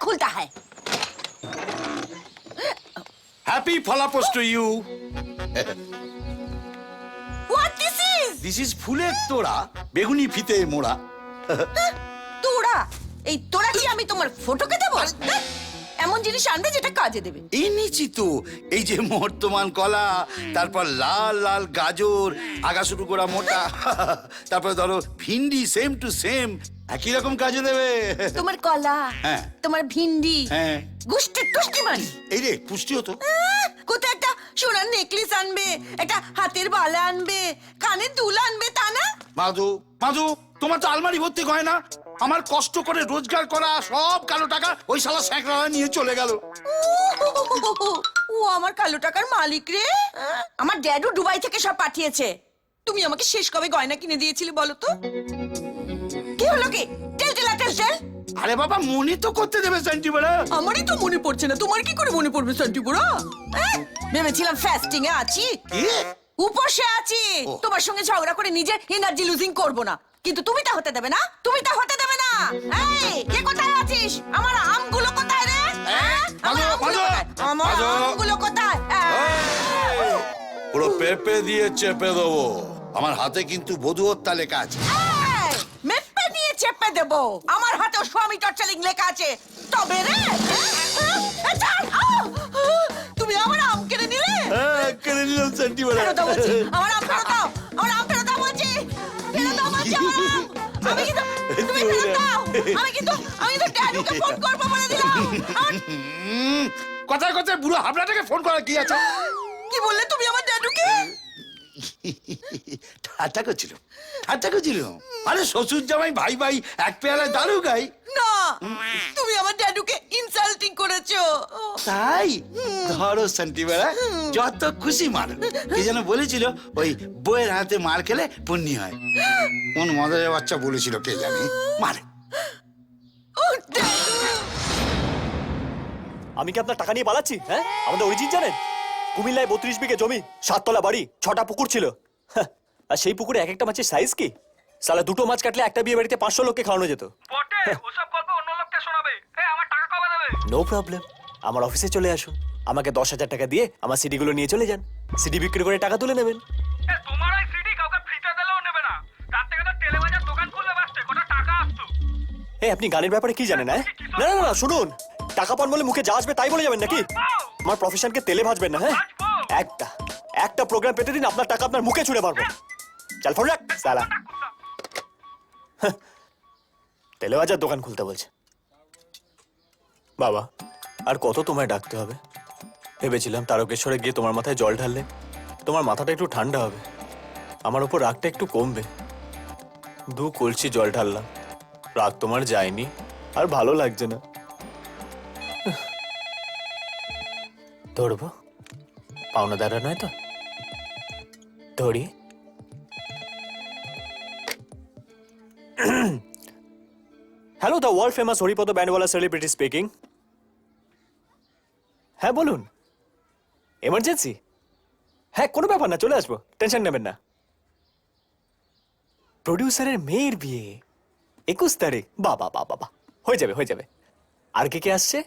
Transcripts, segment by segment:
खुलता है। হ্যাপি ফলাপোস্ট to you. What this is? This is ফুলের তোড়া, বেগুনি ফিতে মোড়া। তোড়া? এই তোড়া কি আমি তোমার ফটোকে দেব? এমন জিনিস আনবে যেটা কাজে দেবে। এনেছি তো, এই যে বর্তমান কলা, তারপর লাল লাল গাজর, আগা শুরু করা মোটা, তারপর ধরো ভিন্ডি, সেম টু সেম, একই রকম কাজে দেবে। তোমার কলা, হ্যাঁ। তোমার ভিন্ডি, হ্যাঁ। গুষ্টি টুষ্টি মারি। এই রে পুষ্টি হতো। কোথায় একটা সোনার নেকলেস আনবে, একটা হাতের বালা আনবে, কানের দুল আনবে, তা না? মাধু মাধু, তোমার তো আলমারি ভর্তি গয়না, আমার কষ্ট করে রোজগার করা সব কালো টাকা ওই শালা স্যাঁকড়ারা নিয়ে চলে গেল। ও আমার কালো টাকার মালিক রে। আমার ড্যাডু দুবাই থেকে সব পাঠিয়েছে। তুমি আমাকে শেষ কবে গয়না কিনে দিয়েছিলে বলো তো? কি হলো কি? টেল টেল টেল টেল। আরে বাবা, মনে তো করতে দেবে সেন্টি বড়া। আমারই তো মনে পড়ছে না, তোমার কি করে মনে পড়বে সেন্টি বুড়া? ভেবেছিলাম ফাস্টিং এ আছি, কি? উপসে আছি, তোমার সঙ্গে ঝগড়া করে নিজের এনার্জি লুজিং করব না। কিন্তু তুমি তা হতে দেবে না, তুমি তা হতে দেবে না। এই কে কোথায় আছিস? আমার আমগুলো কোথায় রে? আমার আমগুলো কোথায়? আমার আমগুলো কোথায়? পুরো পেঁপে দিয়ে চেপে দেবো। আমার হাতে কিন্তু বধূহত্যা লেখা আছে। মেপে নিয়ে চেপে দেবো। আমার হাতেও স্বামী টর্চারিং লেখা আছে। তবে রে তুমি আমার আম কেড়ে নিলে। কেড়ে নিলাম সেন্টি বড়া। ফেরত দাও বলছি, আমার আম ফেরত দাও, আমার আম ফেরত দাও বলছি, ফেরত দাও বলছি আমার আম। আমি কিন্তু, তুমি ফেরত দাও। আমি কিন্তু ড্যাডুকে ফোন করবো বলে দিলাম। কথায় কথায় বুড়ো হাবলাটাকে ফোন করা কি আছে? কি বললে তুমি আমার ড্যাডুকে? ঠাট্টা করছিল, ঠাট্টা করছিল। আরে শ্বশুর জামাই ভাই ভাই এক পেয়ালায় দারু গাই না, তুমি আমার ড্যাডুকে ইনসাল্টিং করেছো। তাই ধরো সেন্টি বেড়া, যত খুশি মার। কি যেন বলেছিল, ওই বইয়ের হাতে মার খেলে পুণ্যি হয়। কোন মজার বাচ্চা বলেছিল কে জানে। মারে। আমি কি আপনার টাকা নিয়ে পালাচ্ছি? হ্যাঁ, আমাদের অরিজিন জানেন? কুমিল্লায় 32 বিঘে জমি, 7 তলা বাড়ি, 6টা পুকুর ছিল। আর সেই পুকুরে এক একটা মাছের সাইজ কি? সালা দুটো মাছ কাটলে একটা বিয়ে বাড়িতে 500 লোককে খাওয়ানো যেত। বটে, ওসব গল্প অন্য লোককে শোনাবে। আমার টাকা কবে দেবে? নো প্রবলেম, আমার অফিসে চলে আসুন। আমাকে 10,000 টাকা দিয়ে আমার সিডিগুলো নিয়ে চলে যান। সিডি বিক্রি করে টাকা তুলে নেবেন। তোমার ওই সিডি কাউকে ফ্রিতে দিলেও নেবে না। রাত থেকে তো টেলিবাজার দোকান খুলে বাসছে, কত টাকা আসতো। আপনি গানের ব্যাপারে কি জানেন? হ্যাঁ, না না না, শুনুন, টাকা পান বলে মুখে যা আসবে তাই বলে যাবেন নাকি? আমার প্রফেশনকে তেলে ভাজবেন না। হ্যাঁ, একটা প্রোগ্রাম পেতে দিন, আপনার টাকা আপনার মুখে ছুড়ে মারবো। চল ফোন রাখ সালা। তেলে ভাজার দোকান খুলতে বলছে। বাবা, আর কত তোমায় ডাকতে হবে? ভেবেছিলাম তারকেশ্বরে গিয়ে তোমার মাথায় জল ঢাললে তোমার মাথাটা একটু ঠান্ডা হবে, আমার উপর রাগটা একটু কমবে। 2 কলসি জল ঢাললাম, রাগ তোমার যায়নি, আর ভালো লাগছে না। ধরবো? পাওনাদাররা নয় তো? ধরি। Hello, the world famous Haripada ব্যান্ডওয়ালা সেলিব্রিটি স্পিকিং। হ্যাঁ বলুন। এমার্জেন্সি? হ্যাঁ, কোনো ব্যাপার না, চলে আসবো, টেনশন নেবেন না। প্রডিউসারের মেয়ের বিয়ে 21 তারিখ। বাবা বাবা বাবা, হয়ে যাবে হয়ে যাবে। আর কে আসছে?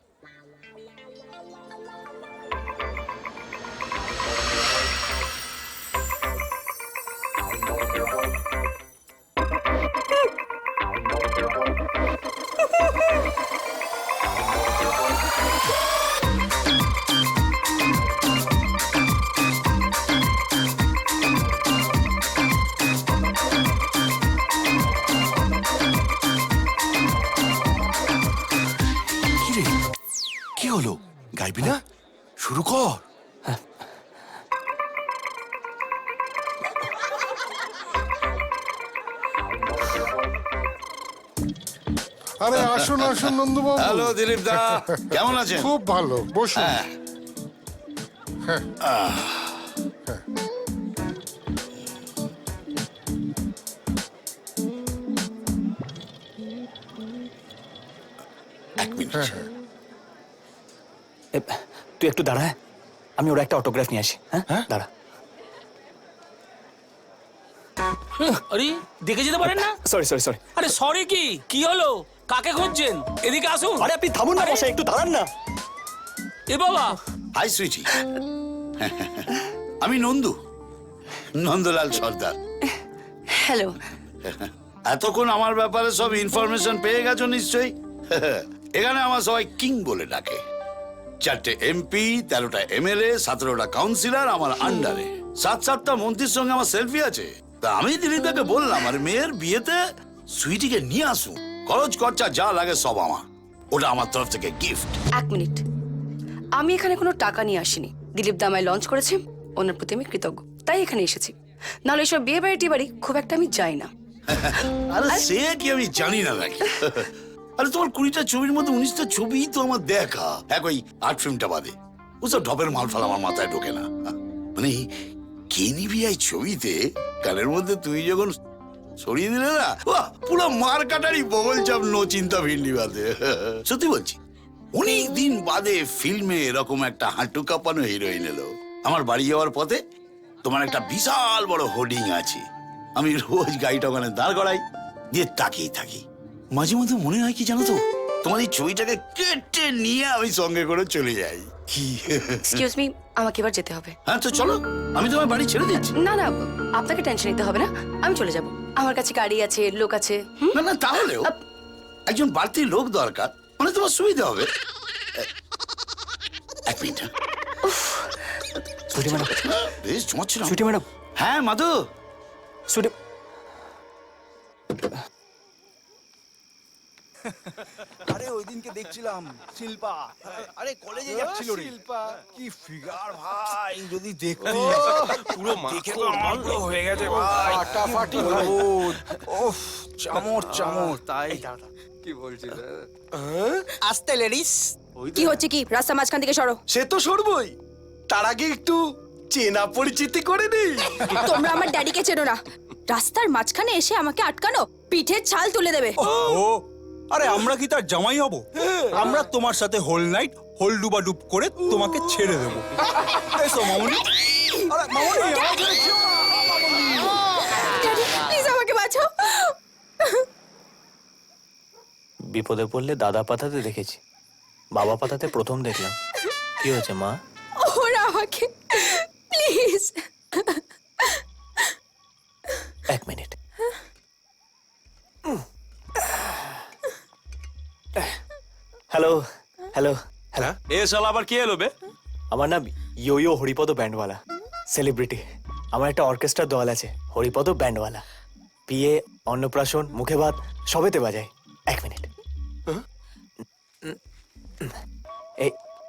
কি হলো, গাইবি না? শুরু কর। আরে আসুন আসুন নন্দুবাবু। হ্যালো দিলীপ দা, কেমন আছেন? খুব ভালো, বসুন। এক মিনিট। তুই একটু দাঁড়া, আমি ওর একটা অটোগ্রাফ নিয়ে আসি। হ্যাঁ, দাঁড়া। আরে দেখে যেতে পারেন না? Sorry sorry sorry. আরে সরি কি হলো? কাকে খুঁজছেন? এদিকে আসুন। আরে আপনি থামুন না মশাই, একটু দাঁড়ান না। এ বাবা, হাই সুইটি, আমি নন্দু, নন্দলাল সর্দার। হ্যালো। এতক্ষণ আমার ব্যাপারে সব ইনফরমেশন পেয়ে গেছো নিশ্চয়ই। এখানে আমার সবাই কিং বলে ডাকে। 4টে এমপি, 13টা এমএলএ, 17টা কাউন্সিলর আমার আন্ডারে, 7-8টা মন্ত্রীর সঙ্গে আমার সেলফি আছে। তা আমি দিলীপদাকে বললাম আর মেয়ের বিয়েতে সুইটিকে নিয়ে আসুন, খরচ খরচা যা লাগে সব আমার, ওটা আমার তরফ থেকে গিফট। এক মিনিট, আমি এখানে কোনো টাকা নিয়ে আসিনি। দিলীপ দা আমায় লঞ্চ করেছে, ওনার প্রতি আমি কৃতজ্ঞ, তাই এখানে এসেছি। নাহলে এসব বিয়ে বাড়ি টিয়ে বাড়ি খুব একটা আমি যাই না। আরে সে কি আমি জানি না নাকি? আরে তোমার 20টা ছবির মধ্যে 19টা ছবি তো আমার দেখা, এক ওই আর্ট ফিল্মটা বাদে। ওসব ঢপের মালফাল আমার মাথায় ঢোকে না। মানে কে নিবি এই ছবিতে কানের মধ্যে তুই যখন সরিয়ে দিলে না, বাহ, পুরো মার কাটারি বগল চাপ, নো চিন্তা ভিন্ডি বাদে। সত্যি বলছি, অনেক দিন বাদে ফিল্মে এরকম একটা হাঁটু কাঁপানো হিরোইন এলো। আমার বাড়ি যাওয়ার পথে তোমার একটা বিশাল বড় হোর্ডিং আছে। আমি রোজ গাড়িটা ওখানে দাঁড় করাই, দিয়ে তাকিয়ে থাকি। মাঝে মধ্যে মনে হয় কি জানো তো, তোমার এই ছবিটাকে কেটে নিয়ে আমি সঙ্গে করে চলে যাই। কি? এক্সকিউজ মি, আমাকে এবার যেতে হবে। হ্যাঁ তো চলো, আমি তোমার বাড়ি ছেড়ে দিচ্ছি। না না, আপনাকে টেনশন নিতে হবে না, আমি চলে যাব। আমার কাছে গাড়ি আছে, লোক আছে। না না, তাহলেও একজন বাড়তি লোক দরকার, মানে তোমার সুবিধা হবে। এক মিনিট। সুইটি ম্যাডাম, বেশ জমাচ্ছিল। সুইটি ম্যাডাম, হ্যাঁ মাধু, সুইটি। আরে ওই দিনকে দেখছিলাম শিল্পা, আরে কলেজে যাচ্ছিল রে। শিল্পা কি ফিগার ভাই, যদি দেখতি পুরো দেখে তো আনন্দ হয়ে গেছে ভাই। ফাটাফাটি ভাই, ওফ চামড় চামড়। তাই কি বলছিল? আসতে লেডিস। কি হচ্ছে কি? রাস্তা মাঝখান থেকে সরো। সে তো সরবই, তার আগে একটু চেনা পরিচিতি করে নি। তোমরা আমার ড্যাডিকে চেনো না, রাস্তার মাঝখানে এসে আমাকে আটকানো, পিঠের ছাল তুলে দেবে। ও আরে আমরা কি তার জামাই হব? আমরা তোমার সাথে হোল নাইট হোল ডুবা ডুব করে তোমাকে ছেড়ে দেবো। এসো মামুনি। আরে মামুনি, আমার জন্য কেউ না, মামুনি। ড্যাডি প্লিজ আমাকে বাঁচাও। বিপদে পড়লে দাদা পাতাতে দেখেছি, বাবা পাতাতে প্রথম দেখলাম। কি হয়েছে মা? ওরা আমাকে প্লিজ। এক মিনিট। Hello hello hello. এ শালা আবার কি এলো বে? আমার নাম ইয়ো হরিপদ ব্যান্ডওয়ালা, সেলিব্রিটি। আমার একটা অর্কেস্ট্রার দল আছে, হরিপদ ব্যান্ডওয়ালা। বিয়ে, অন্নপ্রাশন, মুখে ভাত সবেতে বাজায়। এক মিনিট।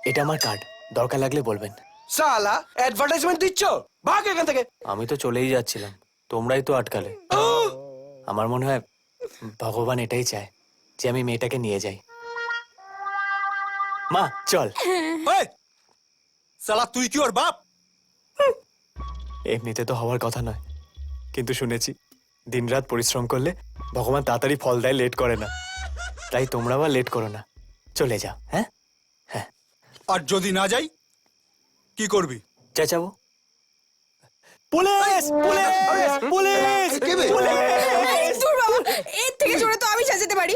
এটা আমার কার্ড, দরকার লাগলে বলবেন। সালা অ্যাডভার্টাইজমেন্ট দিচ্ছ, ভাগ এখান থেকে। আমি তো চলেই যাচ্ছিলাম, তোমরাই তো আটকালে। আমার মনে হয় ভগবান এটাই চায় যে আমি মেয়েটাকে নিয়ে যাই। মা চল। এই, সালা তুই কি ওর বাপ? এমনিতে তো হওয়ার কথা নয়, কিন্তু শুনেছি দিনরাত পরিশ্রম করলে ভগবান তাড়াতাড়ি ফল দেয়, লেট করে না। তাই তোমরা আবার লেট করো না, চলে যাও। হ্যাঁ হ্যাঁ। আর যদি না যাই কি করবি? চেঁচাবো, পুলিশ পুলিশ পুলিশ পুলিশ। দূর বাবা, এর থেকে জোরে তো আমি চেঁচাতে পারি,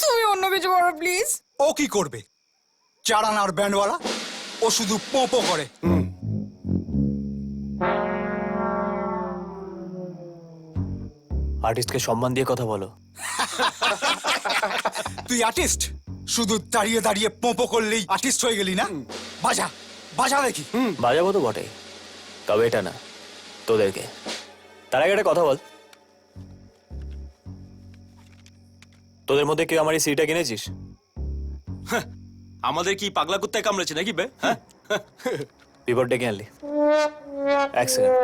তুমি অন্য কিছু করো প্লিজ। ও কি করবে? চারানার ব্যান্ডওয়ালা, ও শুধু পোপো করে। আর্টিস্টকে সম্মান দিয়ে কথা বলো। তুই আর্টিস্ট? শুধু দাঁড়িয়ে দাঁড়িয়ে পোপো করলেই আর্টিস্ট হয়ে গেলি না? বাজা বাজা দেখি। বাজাবো তো বটে, তবে এটা না, তোদেরকে। তার আগে একটা কথা বল, তোদের মধ্যে কেউ আমার এই সিডিটা কিনেছিস? আমাদের কি পাগলা কুত্তায় কামড়েছে নাকি বে? হ্যাঁ? বিপদ ডেকে আনলি। এক সেকেন্ড।